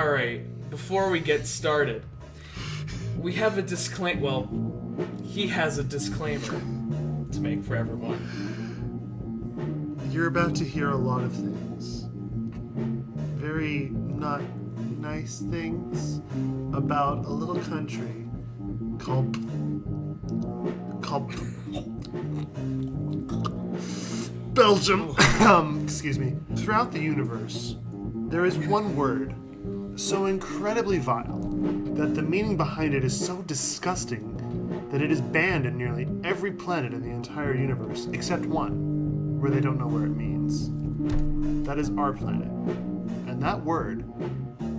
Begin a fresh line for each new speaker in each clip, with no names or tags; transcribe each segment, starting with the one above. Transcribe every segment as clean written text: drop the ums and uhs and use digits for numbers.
Alright, before we get started, we have a disclaimer. Well, he has a disclaimer to make for everyone.
You're about to hear a lot of things. Very not nice things about a little country called Belgium. Excuse me. Throughout the universe, there is one word so incredibly vile that the meaning behind it is so disgusting that it is banned in nearly every planet in the entire universe except one, where they don't know where it means. That is our planet. And that word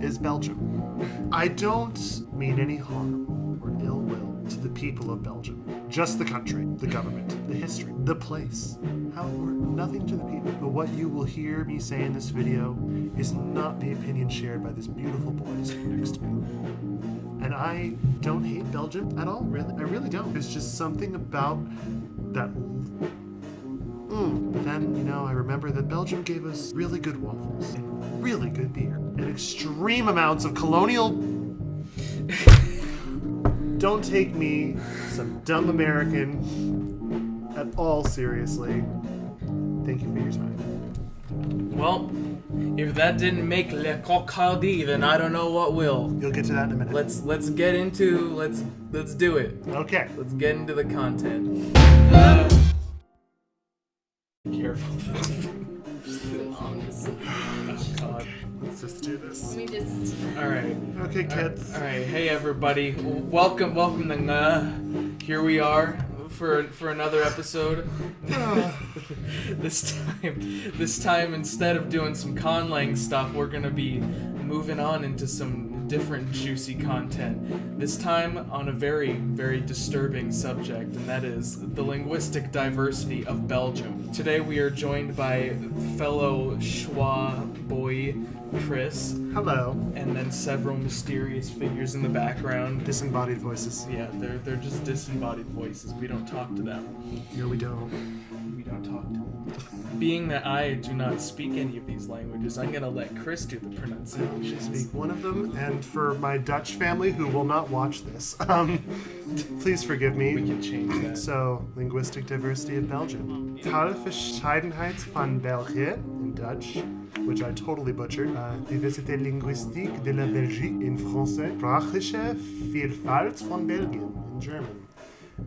is Belgium. I don't mean any harm or ill will to the people of Belgium. Just the country, the government, the history, the place, how it worked. Nothing to the people. But what you will hear me say in this video is not the opinion shared by this beautiful boy sitting next to me. And I don't hate Belgium at all, really. I really don't. There's just something about that. But then, I remember that Belgium gave us really good waffles and really good beer and extreme amounts of colonial. Don't take me, some dumb American, at all seriously. Thank you for your time.
Well, if that didn't make Le Cocardie, then I don't know what will.
You'll get to that in a minute.
Let's get into let's do it.
Okay.
Let's get into the content. Careful. God.
Let's just do this.
All right.
Okay, kids.
All right. Hey, everybody. Welcome to here we are for another episode. This time instead of doing some conlang stuff, we're gonna be moving on into some different juicy content. This time on a very, very disturbing subject, and that is the linguistic diversity of Belgium. Today we are joined by fellow Schwa boy Chris.
Hello.
And then several mysterious figures in the background.
Disembodied voices.
Yeah, they're just disembodied voices. We don't talk to them.
No, we don't.
We don't talk to them. Being that I do not speak any of these languages, I'm gonna let Chris do the pronunciation.
Speak one of them, and for my Dutch family who will not watch this, please forgive me.
We can change that.
So, linguistic diversity of Belgium. Taalverscheidenheid van België in Dutch, which I totally butchered. Diversité linguistique de la Belgique in français. Sprachliche Vielfalt van Belgien in German.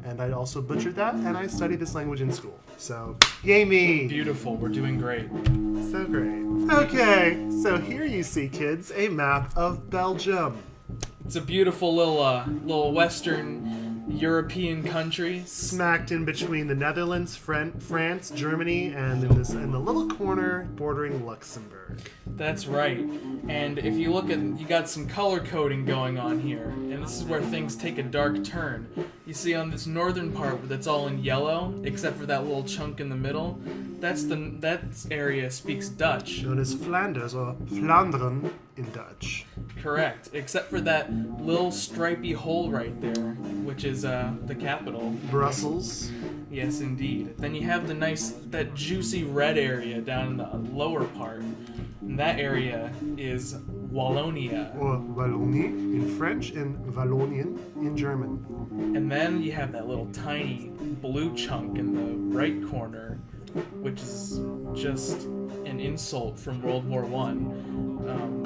And I also butchered that, and I studied this language in school. So, yay me!
Beautiful, we're doing great.
So great. Okay, so here you see, kids, a map of Belgium.
It's a beautiful little Western European country.
Smacked in between the Netherlands, France, Germany, and in the little corner bordering Luxembourg.
That's right. And if you look you got some color coding going on here, and this is where things take a dark turn. You see on this northern part that's all in yellow, except for that little chunk in the middle, that area speaks Dutch.
Known as Flanders or Vlaanderen in Dutch.
Correct, except for that little stripy hole right there, which is the capital.
Brussels.
Yes, indeed. Then you have that juicy red area down in the lower part. And that area is Wallonia.
Or Wallonie in French and Wallonien in German.
And then you have that little tiny blue chunk in the right corner, which is just an insult from World War I.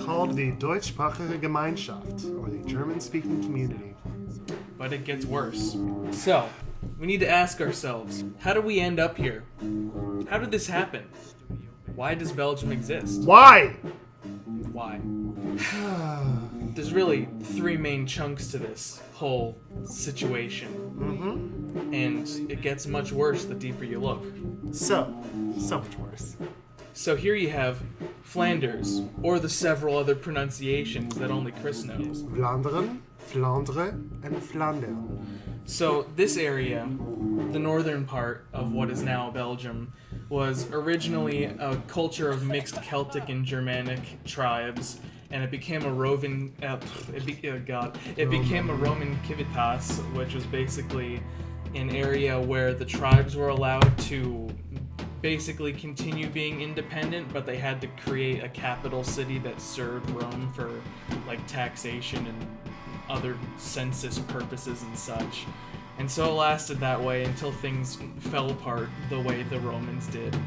Called the Deutschsprachige Gemeinschaft, or the German-speaking community.
But it gets worse. So, we need to ask ourselves, how did we end up here? How did this happen? Why does Belgium exist?
Why?
Why? There's really three main chunks to this whole situation.
Mm-hmm.
And it gets much worse the deeper you look.
So much worse.
So here you have Flanders, or the several other pronunciations that only Chris knows.
Vlaanderen, Flandre, and Flandern.
So this area, the northern part of what is now Belgium, was originally a culture of mixed Celtic and Germanic tribes, and it became a Roman. It became a Roman civitas, which was basically an area where the tribes were allowed to basically continue being independent, but they had to create a capital city that served Rome for like taxation and other census purposes and such. And so it lasted that way until things fell apart the way the Romans did.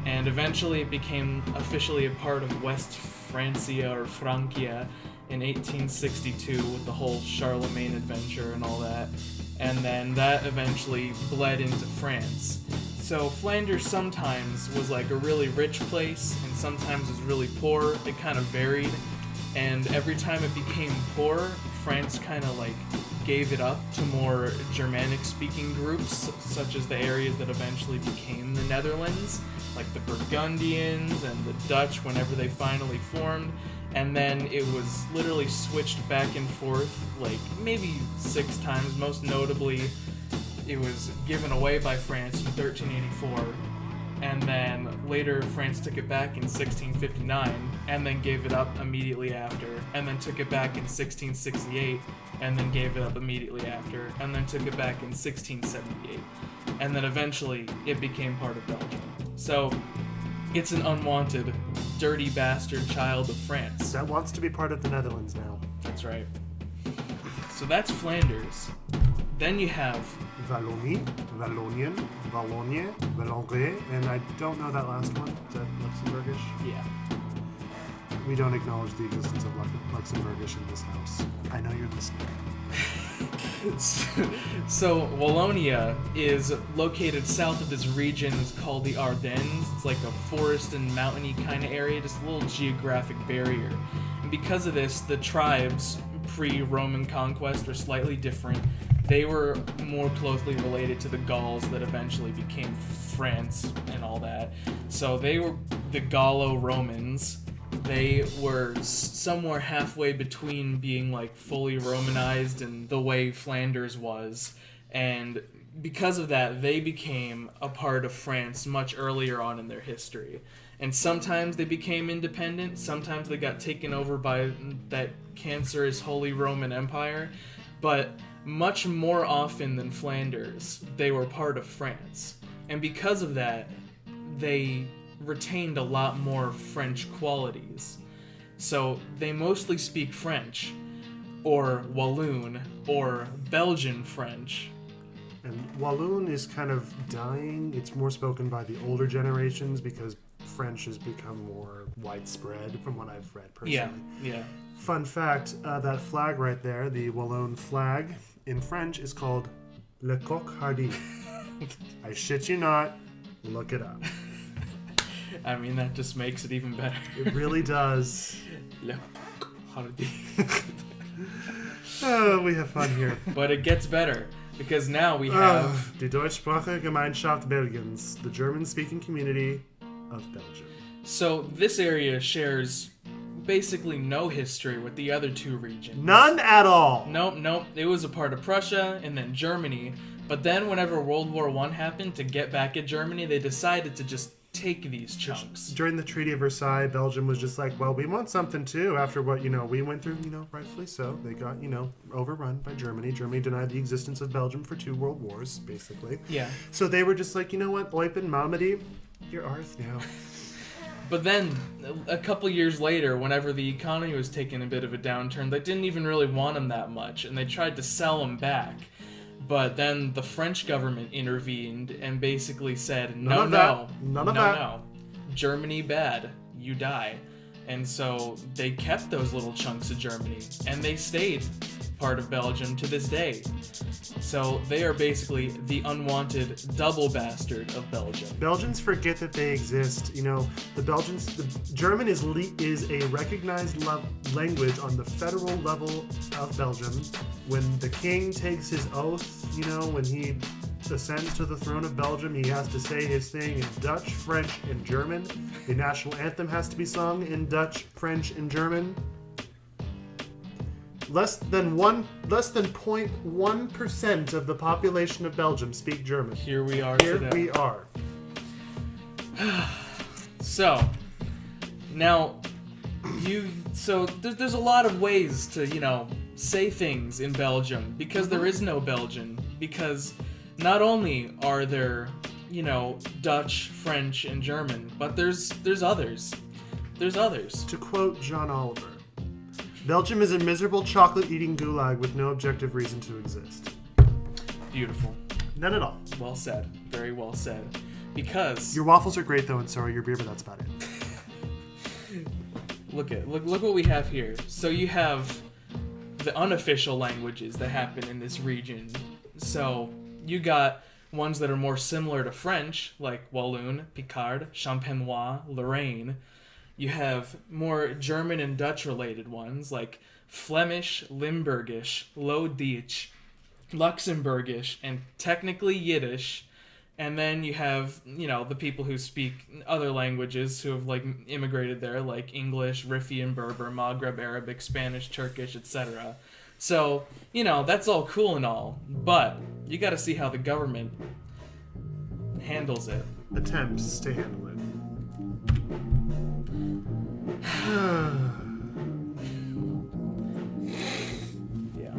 And eventually it became officially a part of West Francia or Francia in 1862 with the whole Charlemagne adventure and all that. And then that eventually bled into France. So Flanders sometimes was like a really rich place and sometimes was really poor. It kind of varied. And every time it became poor, France kind of like gave it up to more Germanic-speaking groups, such as the areas that eventually became the Netherlands, like the Burgundians and the Dutch whenever they finally formed. And then it was literally switched back and forth like maybe 6 times. Most notably, it was given away by France in 1384. And then later France took it back in 1659 and then gave it up immediately after, and then took it back in 1668 and then gave it up immediately after, and then took it back in 1678, and then eventually it became part of Belgium. So it's an unwanted, dirty bastard child of France.
That wants to be part of the Netherlands now.
That's right. So that's Flanders. Then you have
Wallonie, Wallonien, Wallonne, Wallonre, and I don't know that last one. Is that Luxembourgish?
yeah.
We don't acknowledge the existence of Luxembourgish in this house. I know you're listening.
So Wallonia is located south of this region. It's called the Ardennes. It's like a forest and mountainy kind of area, just a little geographic barrier. And because of this, the tribes pre-Roman conquest were slightly different. They were more closely related to the Gauls that eventually became France and all that. So they were the Gallo-Romans. They were somewhere halfway between being like fully Romanized and the way Flanders was. And because of that, they became a part of France much earlier on in their history. And sometimes they became independent, sometimes they got taken over by that cancerous Holy Roman Empire. But much more often than Flanders, they were part of France. And because of that, they retained a lot more French qualities. So they mostly speak French, or Walloon, or Belgian French.
And Walloon is kind of dying. It's more spoken by the older generations because French has become more widespread from what I've read personally.
Yeah.
Fun fact, that flag right there, the Wallon flag, in French is called Le Coq Hardy. I shit you not, look it up.
I mean, that just makes it even better.
It really does.
Le Coq Hardy.
Oh, we have fun here.
But it gets better, because now we have...
Die Deutschsprachige Gemeinschaft Belgiens, the German-speaking community of Belgium.
So this area shares basically no history with the other 2 regions.
None at all!
Nope. It was a part of Prussia and then Germany. But then whenever World War I happened, to get back at Germany, they decided to just take these chunks.
During the Treaty of Versailles, Belgium was just like, well, we want something too. After what, we went through, rightfully so. They got, overrun by Germany. Germany denied the existence of Belgium for 2 world wars, basically.
Yeah.
So they were just like, you know what, Eupen, Malmedy, you're ours now.
But then, a couple years later, whenever the economy was taking a bit of a downturn, they didn't even really want them that much, and they tried to sell them back. But then the French government intervened and basically said, no. Germany bad. You die. And so they kept those little chunks of Germany, and they stayed part of Belgium to this day. So they are basically the unwanted double bastard of Belgium.
Belgians forget that they exist. German is a recognized language on the federal level of Belgium. When the king takes his oath, when he ascends to the throne of Belgium, he has to say his thing in Dutch, French, and German. The national anthem has to be sung in Dutch, French, and German. Less than 0.1% of the population of Belgium speak German.
Here we are
Here
today.
we are.
So, now, there's a lot of ways to, say things in Belgium, because there is no Belgian, because not only are there Dutch, French, and German, but there's others. There's others.
To quote John Oliver, Belgium is a miserable chocolate-eating gulag with no objective reason to exist.
Beautiful.
None at all.
Well said. Very well said. Because
Your waffles are great though, and so are your beer, but that's about it.
look what we have here. So you have the unofficial languages that happen in this region. So you got ones that are more similar to French, like Walloon, Picard, Champenois, Lorraine. You have more German and Dutch related ones, like Flemish, Limburgish, Low Deutsch, Luxembourgish, and technically Yiddish. And then you have, the people who speak other languages who have, immigrated there, like English, Riffian, Berber, Maghreb, Arabic, Spanish, Turkish, etc. So, that's all cool and all, but you gotta see how the government handles it.
Attempts to handle it.
Yeah.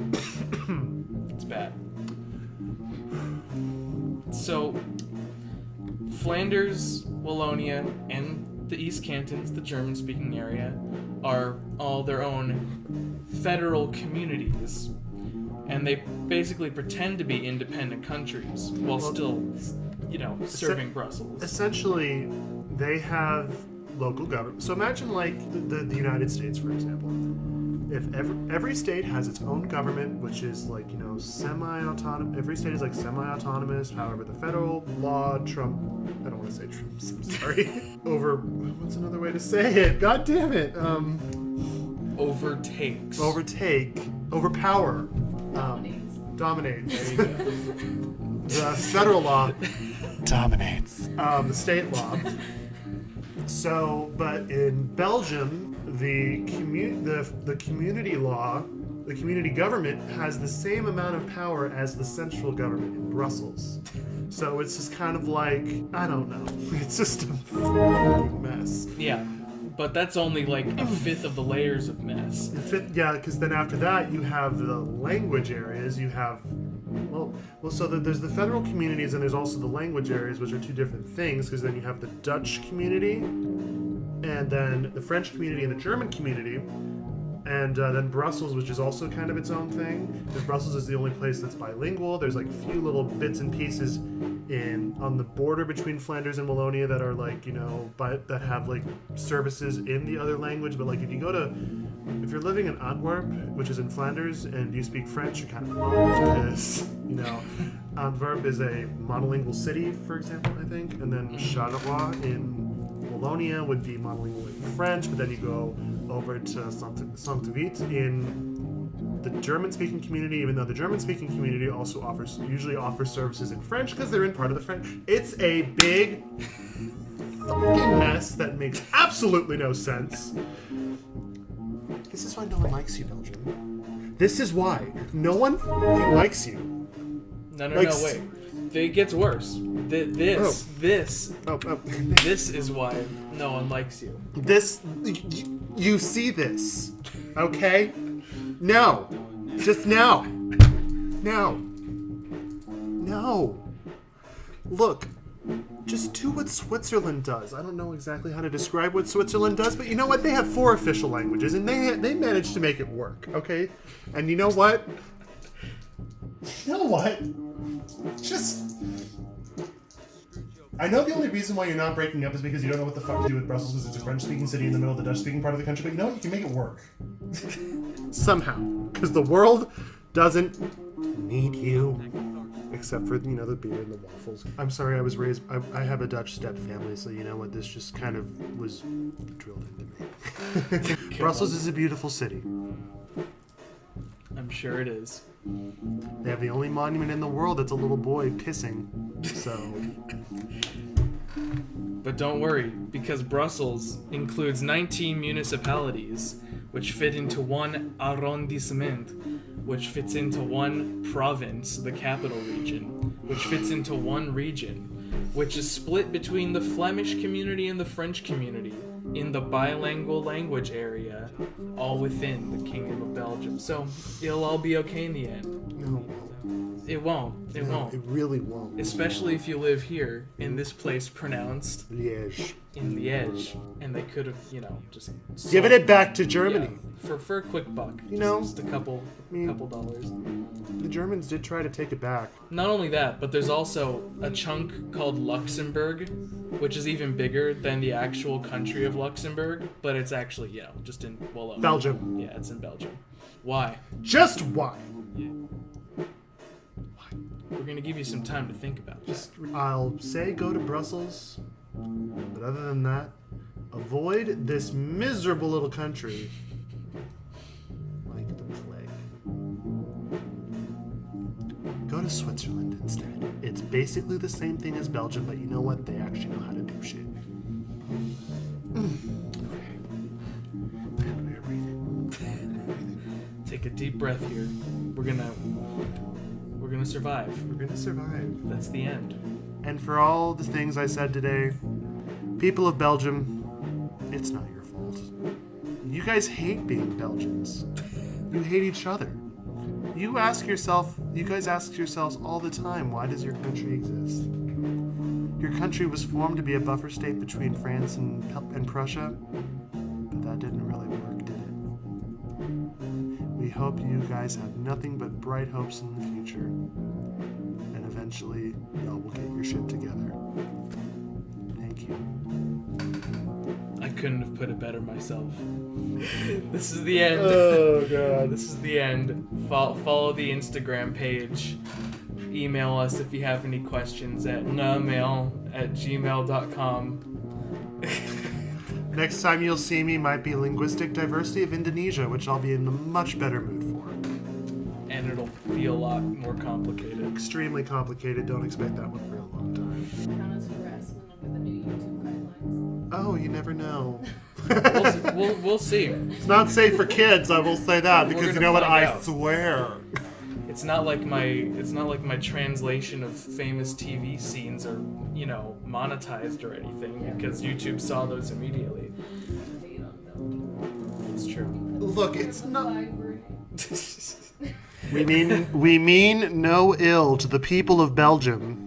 It's bad. So, Flanders, Wallonia, and the East Cantons, the German-speaking area, are all their own federal communities, and they basically pretend to be independent countries while still, serving Brussels.
Essentially, they have local government. So imagine the United States, for example. If every state has its own government, which is semi-autonomous. Every state is semi-autonomous. However, the federal law I don't want to say trumps. I'm sorry. What's another way to say it? God damn it. Overpower. Dominates.
There you go.
The federal law dominates the state law. So, but in Belgium, the community law, the community government has the same amount of power as the central government in Brussels. So it's just kind of I don't know. It's just a fucking mess.
Yeah, but that's only a fifth of the layers of mess.
Yeah, because then after that you have the language areas. You have there's the federal communities and there's also the language areas, which are two different things. Because then you have the Dutch community, and then the French community and the German community. And then Brussels, which is also kind of its own thing, because Brussels is the only place that's bilingual. There's a few little bits and pieces on the border between Flanders and Wallonia that are that have services in the other language. But if you're living in Antwerp, which is in Flanders, and you speak French, you're kind of because Antwerp is a monolingual city, for example, I think, and then Charleroi in Wallonia would be monolingual in French, but then you go over to Saint-Vite in the German-speaking community, even though the German-speaking community also usually offers services in French because they're in part of the French. It's a big fucking mess that makes absolutely no sense. This is why no one likes you, Belgium. This is why no one likes you.
No, wait. It gets worse. This is why no one likes you.
You see this, okay? No. Just no. No. Look, just do what Switzerland does. I don't know exactly how to describe what Switzerland does, but you know what? They have 4 official languages, and they managed to make it work, okay? And you know what? Just... I know the only reason why you're not breaking up is because you don't know what the fuck to do with Brussels because it's a French-speaking city in the middle of the Dutch-speaking part of the country, but you know what? You can make it work. Somehow. Because the world doesn't need you. Except for, the beer and the waffles. I'm sorry, I was raised... I have a Dutch step family, so you know what? This just kind of was drilled into me. Brussels is a beautiful city.
I'm sure it is.
They have the only monument in the world that's a little boy pissing. So...
But don't worry, because Brussels includes 19 municipalities, which fit into one arrondissement, which fits into one province, the capital region, which fits into one region, which is split between the Flemish community and the French community in the bilingual language area, all within the Kingdom of Belgium. So it'll all be okay in the end.
No.
It won't. It won't.
It really won't.
Especially if you live here in this place pronounced
Liège.
in Liège, and they could have, just
Giving it back to Germany.
Yeah, for a quick buck. Just a couple dollars.
The Germans did try to take it back.
Not only that, but there's also a chunk called Luxembourg, which is even bigger than the actual country of Luxembourg, but it's actually, just in
Belgium.
Yeah, it's in Belgium. Why?
Just why?
We're gonna give you some time to think about this.
I'll say go to Brussels, but other than that, avoid this miserable little country like the plague. Go to Switzerland instead. It's basically the same thing as Belgium, but you know what? They actually know how to do shit.
Take a deep breath here. We're gonna survive.
We're gonna survive.
That's the end.
And for all the things I said today, people of Belgium, it's not your fault. You guys hate being Belgians. You hate each other. You guys ask yourselves all the time, why does your country exist? Your country was formed to be a buffer state between France and Prussia, but that didn't really work, did it? We hope you guys have nothing but bright hopes in the future. And eventually, y'all will get your shit together. Thank you.
I couldn't have put it better myself. This is the end.
Oh, God.
This is the end. Follow the Instagram page. Email us if you have any questions at namail@gmail.com.
Next time you'll see me might be Linguistic Diversity of Indonesia, which I'll be in a much better mood for.
And it'll be a lot more complicated.
Extremely complicated. Don't expect that one for a long time.
Count as harassment under the new YouTube guidelines.
Oh, you never know.
We'll see.
It's not safe for kids, I will say that,
We're
because you
gonna
know what?
find
I
out.
swear.
It's not like my translation of famous TV scenes are, monetized or anything, because YouTube saw those immediately.
Hate on Belgium.
It's true.
Look, it's not.
Flag we're-
We mean no ill to the people of Belgium,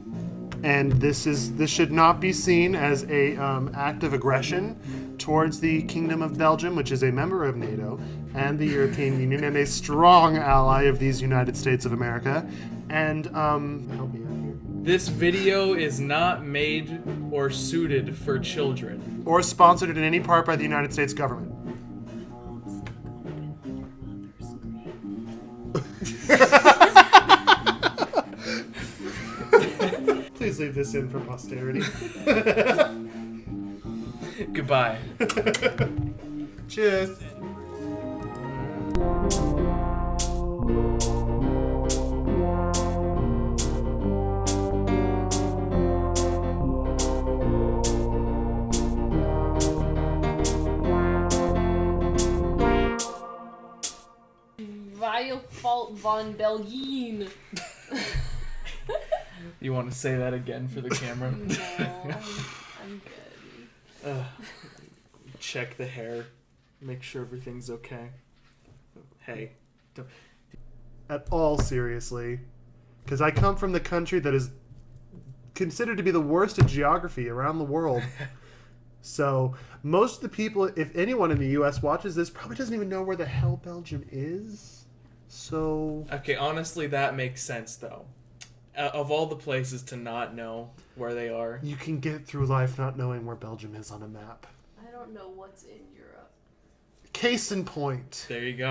and this should not be seen as a act of aggression towards the Kingdom of Belgium, which is a member of NATO and the European Union and a strong ally of these United States of America. And help me out here.
This video is not made or suited for children.
Or sponsored in any part by the United States government. Please leave this in for posterity.
Goodbye.
Cheers.
Weil Fault von Belgien.
You want to say that again for the camera?
No, I'm good.
Check the hair. Make sure everything's okay. Hey.
At all seriously, because I come from the country that is considered to be the worst at geography around the world. So most of the people, if anyone in the U.S. watches this, probably doesn't even know where the hell Belgium is. So
Okay, honestly, that makes sense, though. Of all the places to not know where they are.
you can get through life not knowing where Belgium is on a map.
I don't know what's in Europe.
Case in point.
There you go.